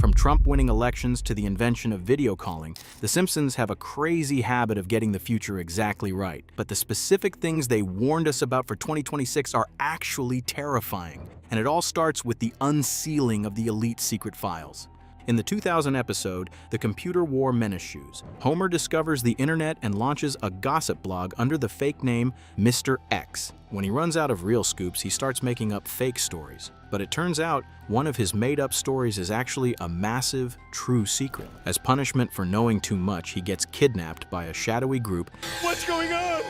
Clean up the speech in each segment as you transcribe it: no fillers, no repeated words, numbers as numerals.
From Trump winning elections to the invention of video calling, the Simpsons have a crazy habit of getting the future exactly right. But the specific things they warned us about for 2026 are actually terrifying. And it all starts with the unsealing of the elite secret files. In the 2000 episode, The Computer War Menace Shoes, Homer discovers the internet and launches a gossip blog under the fake name Mr. X. When he runs out of real scoops, he starts making up fake stories. But it turns out one of his made-up stories is actually a massive, true secret. As punishment for knowing too much, he gets kidnapped by a shadowy group. What's going on?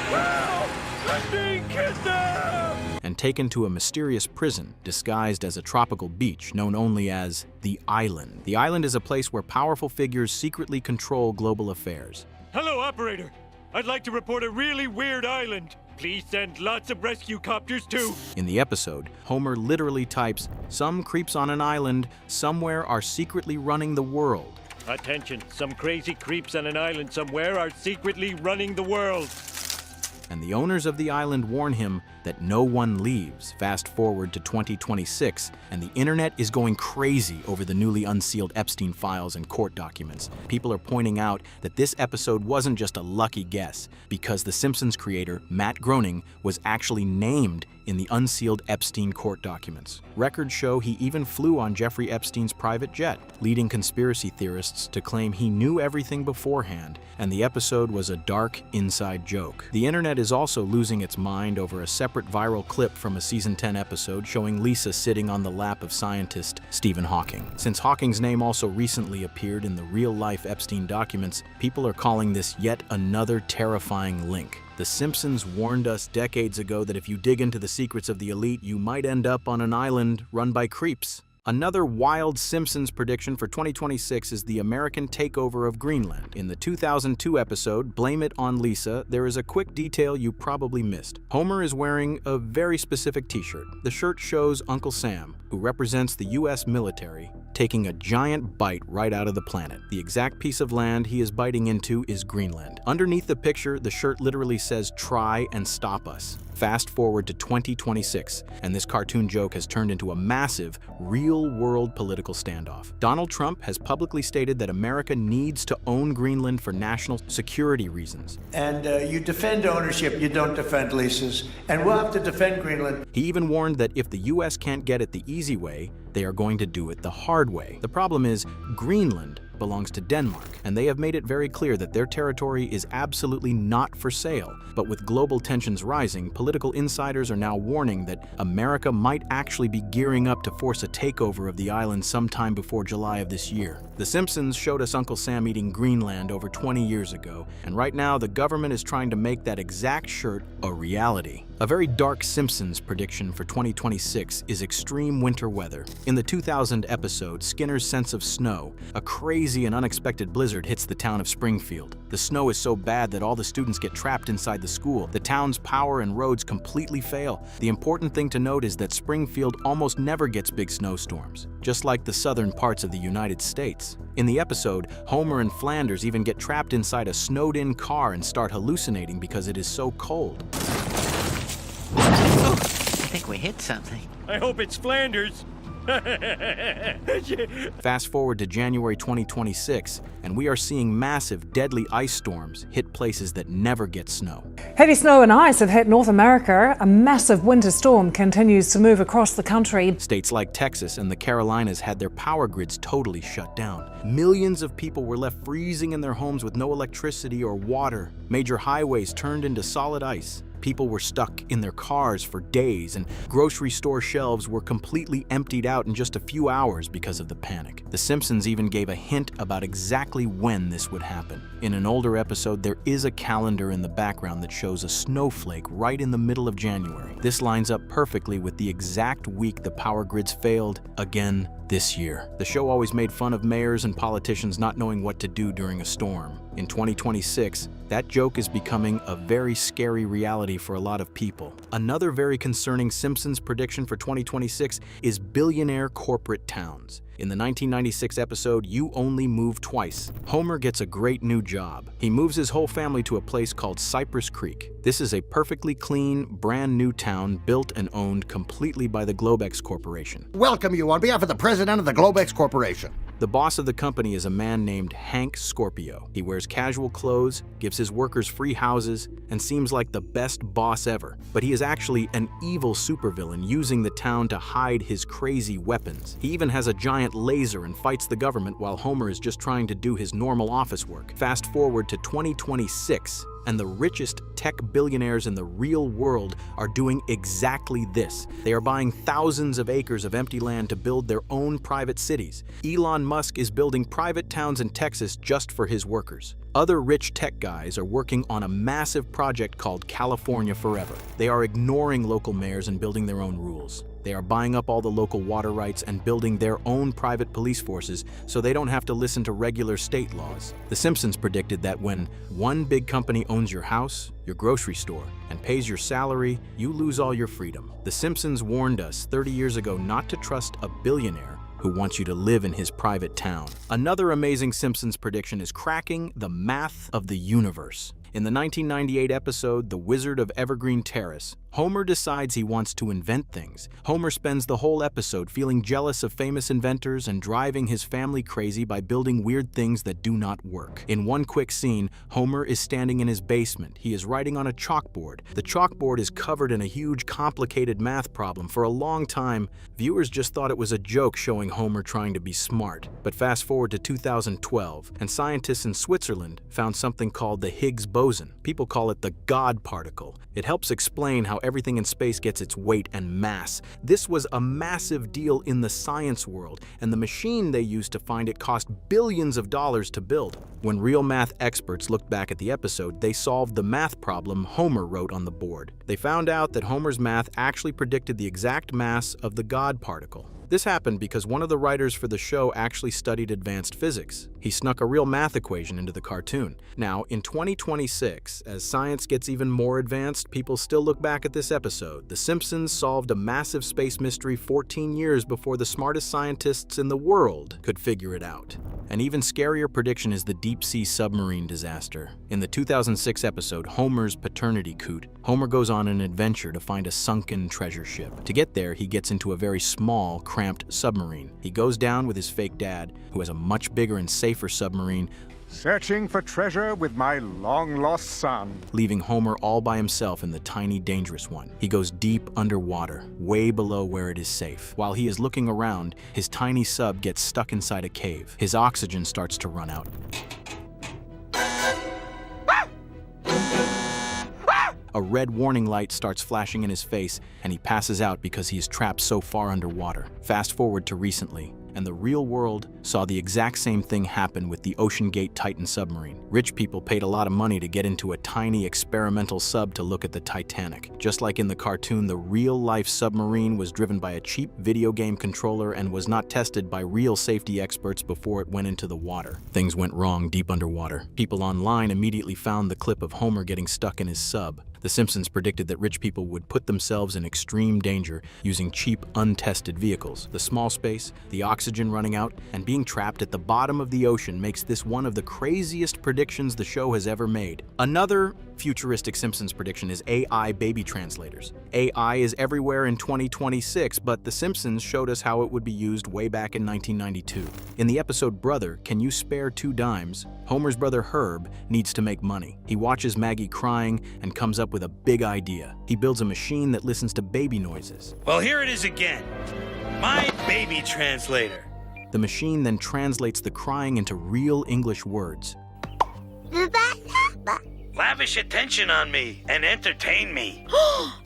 Help! I'm being kidnapped! And taken to a mysterious prison disguised as a tropical beach known only as the Island. The Island is a place where powerful figures secretly control global affairs. Hello, operator. I'd like to report a really weird island. Please send lots of rescue copters too. In the episode, Homer literally types, "Some creeps on an island somewhere are secretly running the world." Attention, some crazy creeps on an island somewhere are secretly running the world. And the owners of the island warn him that no one leaves. Fast forward to 2026, and the internet is going crazy over the newly unsealed Epstein files and court documents. People are pointing out that this episode wasn't just a lucky guess, because the Simpsons creator, Matt Groening, was actually named in the unsealed Epstein court documents. Records show he even flew on Jeffrey Epstein's private jet, leading conspiracy theorists to claim he knew everything beforehand, and the episode was a dark inside joke. The internet is also losing its mind over a separate viral clip from a season 10 episode showing Lisa sitting on the lap of scientist Stephen Hawking. Since Hawking's name also recently appeared in the real-life Epstein documents, people are calling this yet another terrifying link. The Simpsons warned us decades ago that if you dig into the secrets of the elite, you might end up on an island run by creeps. Another wild Simpsons prediction for 2026 is the American takeover of Greenland. In the 2002 episode, Blame It on Lisa, there is a quick detail you probably missed. Homer is wearing a very specific t-shirt. The shirt shows Uncle Sam, who represents the US military, taking a giant bite right out of the planet. The exact piece of land he is biting into is Greenland. Underneath the picture, the shirt literally says, "Try and stop us." Fast forward to 2026, and this cartoon joke has turned into a massive, real-world political standoff. Donald Trump has publicly stated that America needs to own Greenland for national security reasons. And you defend ownership, you don't defend leases. And we'll have to defend Greenland. He even warned that if the US can't get it the easy way, they are going to do it the hard way. The problem is, Greenland belongs to Denmark, and they have made it very clear that their territory is absolutely not for sale. But with global tensions rising, political insiders are now warning that America might actually be gearing up to force a takeover of the island sometime before July of this year. The Simpsons showed us Uncle Sam eating Greenland over 20 years ago, and right now the government is trying to make that exact shirt a reality. A very dark Simpsons prediction for 2026 is extreme winter weather. In the 2000 episode, Skinner's Sense of Snow, a crazy and unexpected blizzard hits the town of Springfield. The snow is so bad that all the students get trapped inside the school. The town's power and roads completely fail. The important thing to note is that Springfield almost never gets big snowstorms, just like the southern parts of the United States. In the episode, Homer and Flanders even get trapped inside a snowed-in car and start hallucinating because it is so cold. Oh, I think we hit something. I hope it's Flanders. Fast forward to January 2026, and we are seeing massive, deadly ice storms hit places that never get snow. Heavy snow and ice have hit North America. A massive winter storm continues to move across the country. States like Texas and the Carolinas had their power grids totally shut down. Millions of people were left freezing in their homes with no electricity or water. Major highways turned into solid ice. People were stuck in their cars for days, and grocery store shelves were completely emptied out in just a few hours because of the panic. The Simpsons even gave a hint about exactly when this would happen. In an older episode, there is a calendar in the background that shows a snowflake right in the middle of January. This lines up perfectly with the exact week the power grids failed again this year. The show always made fun of mayors and politicians not knowing what to do during a storm. In 2026, That joke is becoming a very scary reality for a lot of people. Another very concerning Simpsons prediction for 2026 is billionaire corporate towns. In the 1996 episode, You Only Move Twice, Homer gets a great new job. He moves his whole family to a place called Cypress Creek. This is a perfectly clean, brand new town built and owned completely by the Globex Corporation. Welcome you on behalf of the president of the Globex Corporation. The boss of the company is a man named Hank Scorpio. He wears casual clothes, gives his workers free houses, and seems like the best boss ever. But he is actually an evil supervillain using the town to hide his crazy weapons. He even has a giant laser and fights the government while Homer is just trying to do his normal office work. Fast forward to 2026, and the richest tech billionaires in the real world are doing exactly this. They are buying thousands of acres of empty land to build their own private cities. Elon Musk is building private towns in Texas just for his workers. Other rich tech guys are working on a massive project called California Forever. They are ignoring local mayors and building their own rules. They are buying up all the local water rights and building their own private police forces so they don't have to listen to regular state laws. The Simpsons predicted that when one big company owns your house, your grocery store, and pays your salary, you lose all your freedom. The Simpsons warned us 30 years ago not to trust a billionaire who wants you to live in his private town. Another amazing Simpsons prediction is cracking the math of the universe. In the 1998 episode, The Wizard of Evergreen Terrace, Homer decides he wants to invent things. Homer spends the whole episode feeling jealous of famous inventors and driving his family crazy by building weird things that do not work. In one quick scene, Homer is standing in his basement. He is writing on a chalkboard. The chalkboard is covered in a huge, complicated math problem. For a long time, viewers just thought it was a joke showing Homer trying to be smart. But fast forward to 2012, and scientists in Switzerland found something called the Higgs boson. People call it the God particle. It helps explain how everything in space gets its weight and mass. This was a massive deal in the science world, and the machine they used to find it cost billions of dollars to build. When real math experts looked back at the episode, they solved the math problem Homer wrote on the board. They found out that Homer's math actually predicted the exact mass of the God particle. This happened because one of the writers for the show actually studied advanced physics. He snuck a real math equation into the cartoon. Now, in 2026, as science gets even more advanced, people still look back at this episode. The Simpsons solved a massive space mystery 14 years before the smartest scientists in the world could figure it out. An even scarier prediction is the deep-sea submarine disaster. In the 2006 episode, Homer's Paternity Coot, Homer goes on an adventure to find a sunken treasure ship. To get there, he gets into a very small, cramped submarine. He goes down with his fake dad, who has a much bigger and safer submarine, searching for treasure with my long-lost son, leaving Homer all by himself in the tiny, dangerous one. He goes deep underwater, way below where it is safe. While he is looking around, his tiny sub gets stuck inside a cave. His oxygen starts to run out. A red warning light starts flashing in his face, and he passes out because he is trapped so far underwater. Fast forward to recently, and the real world saw the exact same thing happen with the OceanGate Titan submarine. Rich people paid a lot of money to get into a tiny experimental sub to look at the Titanic. Just like in the cartoon, the real-life submarine was driven by a cheap video game controller and was not tested by real safety experts before it went into the water. Things went wrong deep underwater. People online immediately found the clip of Homer getting stuck in his sub. The Simpsons predicted that rich people would put themselves in extreme danger using cheap, untested vehicles. The small space, the oxygen running out, and being trapped at the bottom of the ocean makes this one of the craziest predictions the show has ever made. Another futuristic Simpsons prediction is AI baby translators. AI is everywhere in 2026, but The Simpsons showed us how it would be used way back in 1992. In the episode Brother, Can You Spare 2 Dimes?, Homer's brother Herb needs to make money. He watches Maggie crying and comes up with a big idea. He builds a machine that listens to baby noises. Well, here it is again. My baby translator. The machine then translates the crying into real English words. Lavish attention on me and entertain me.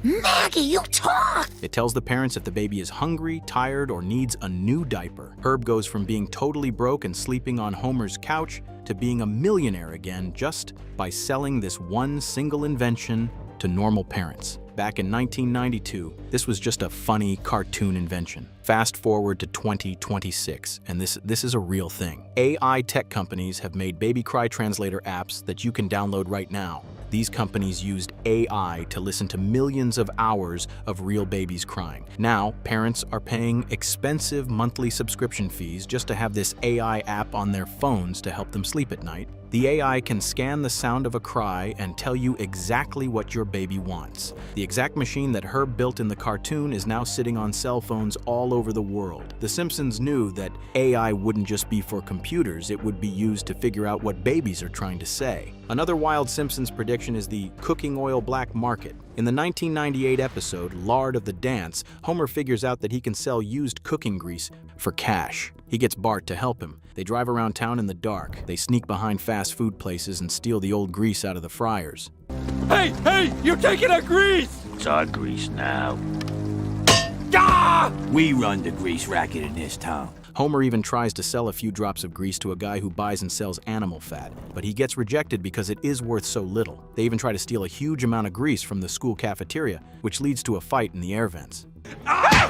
Maggie, you talk! It tells the parents if the baby is hungry, tired, or needs a new diaper. Herb goes from being totally broke and sleeping on Homer's couch to being a millionaire again just by selling this one single invention to normal parents. Back in 1992, this was just a funny cartoon invention. Fast forward to 2026, and this is a real thing. AI tech companies have made baby cry translator apps that you can download right now. These companies used AI to listen to millions of hours of real babies crying. Now, parents are paying expensive monthly subscription fees just to have this AI app on their phones to help them sleep at night. The AI can scan the sound of a cry and tell you exactly what your baby wants. The exact machine that Herb built in the cartoon is now sitting on cell phones all over the world. The Simpsons knew that AI wouldn't just be for computers, it would be used to figure out what babies are trying to say. Another wild Simpsons prediction is the cooking oil black market. In the 1998 episode, Lard of the Dance, Homer figures out that he can sell used cooking grease for cash. He gets Bart to help him. They drive around town in the dark. They sneak behind fast food places and steal the old grease out of the fryers. Hey, you're taking our grease! It's our grease now. Ah! We run the grease racket in this town. Homer even tries to sell a few drops of grease to a guy who buys and sells animal fat, but he gets rejected because it is worth so little. They even try to steal a huge amount of grease from the school cafeteria, which leads to a fight in the air vents. Ow!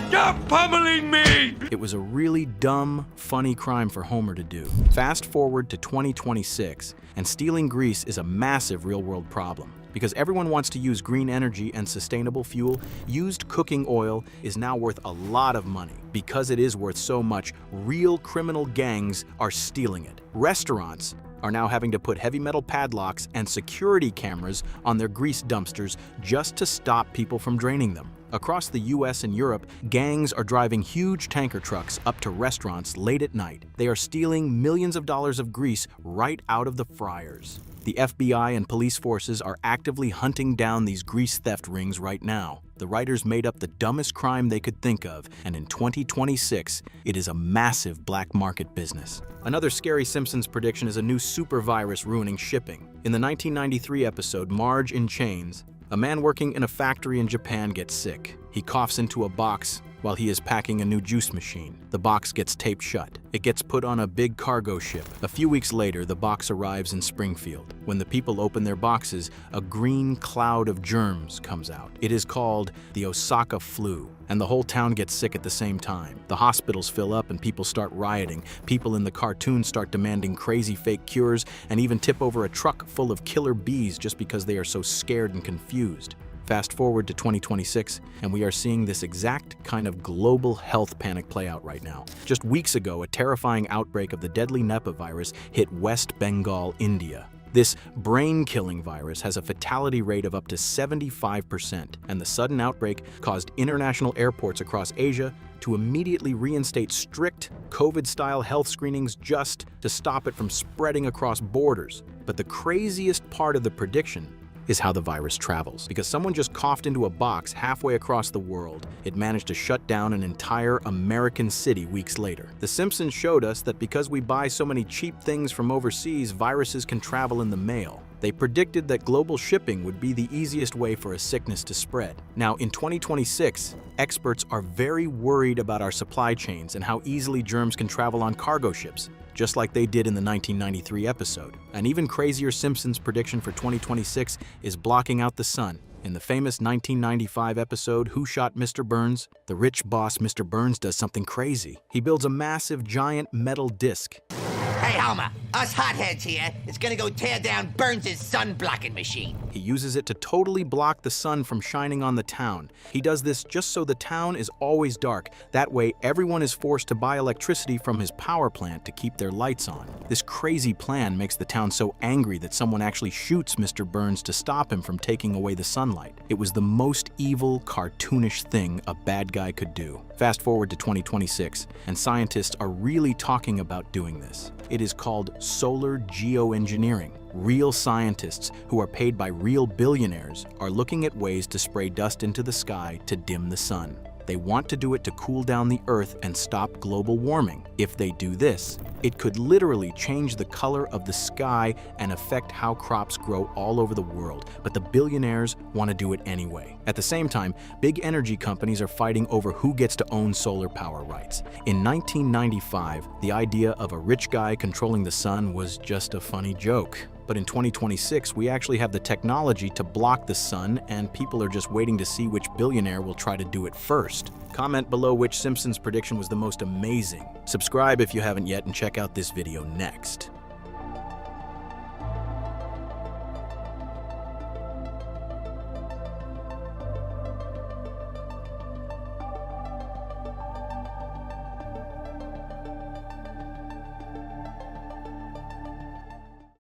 Stop pummeling me! It was a really dumb, funny crime for Homer to do. Fast forward to 2026, and stealing grease is a massive real-world problem. Because everyone wants to use green energy and sustainable fuel, used cooking oil is now worth a lot of money. Because it is worth so much, real criminal gangs are stealing it. Restaurants are now having to put heavy metal padlocks and security cameras on their grease dumpsters just to stop people from draining them. Across the US and Europe, gangs are driving huge tanker trucks up to restaurants late at night. They are stealing millions of dollars of grease right out of the fryers. The FBI and police forces are actively hunting down these grease theft rings right now. The writers made up the dumbest crime they could think of, and in 2026, it is a massive black market business. Another scary Simpsons prediction is a new super virus ruining shipping. In the 1993 episode Marge in Chains, a man working in a factory in Japan gets sick. He coughs into a box while he is packing a new juice machine. The box gets taped shut. It gets put on a big cargo ship. A few weeks later, the box arrives in Springfield. When the people open their boxes, a green cloud of germs comes out. It is called the Osaka flu, and the whole town gets sick at the same time. The hospitals fill up and people start rioting. People in the cartoon start demanding crazy fake cures and even tip over a truck full of killer bees just because they are so scared and confused. Fast forward to 2026, and we are seeing this exact kind of global health panic play out right now. Just weeks ago, a terrifying outbreak of the deadly Nipah virus hit West Bengal, India. This brain-killing virus has a fatality rate of up to 75%, and the sudden outbreak caused international airports across Asia to immediately reinstate strict COVID-style health screenings just to stop it from spreading across borders. But the craziest part of the prediction is how the virus travels. Because someone just coughed into a box halfway across the world, it managed to shut down an entire American city weeks later. The Simpsons showed us that because we buy so many cheap things from overseas, viruses can travel in the mail. They predicted that global shipping would be the easiest way for a sickness to spread. Now, in 2026, experts are very worried about our supply chains and how easily germs can travel on cargo ships, just like they did in the 1993 episode. An even crazier Simpsons prediction for 2026 is blocking out the sun. In the famous 1995 episode, Who Shot Mr. Burns?, the rich boss Mr. Burns does something crazy. He builds a massive giant metal disc. Hey, Homer, us hotheads here is gonna go tear down Burns' sun-blocking machine. He uses it to totally block the sun from shining on the town. He does this just so the town is always dark. That way, everyone is forced to buy electricity from his power plant to keep their lights on. This crazy plan makes the town so angry that someone actually shoots Mr. Burns to stop him from taking away the sunlight. It was the most evil, cartoonish thing a bad guy could do. Fast forward to 2026, and scientists are really talking about doing this. It is called solar geoengineering. Real scientists who are paid by real billionaires are looking at ways to spray dust into the sky to dim the sun. They want to do it to cool down the Earth and stop global warming. If they do this, it could literally change the color of the sky and affect how crops grow all over the world. But the billionaires want to do it anyway. At the same time, big energy companies are fighting over who gets to own solar power rights. In 1995, the idea of a rich guy controlling the sun was just a funny joke. But in 2026, we actually have the technology to block the sun, and people are just waiting to see which billionaire will try to do it first. Comment below which Simpsons prediction was the most amazing. Subscribe if you haven't yet, and check out this video next.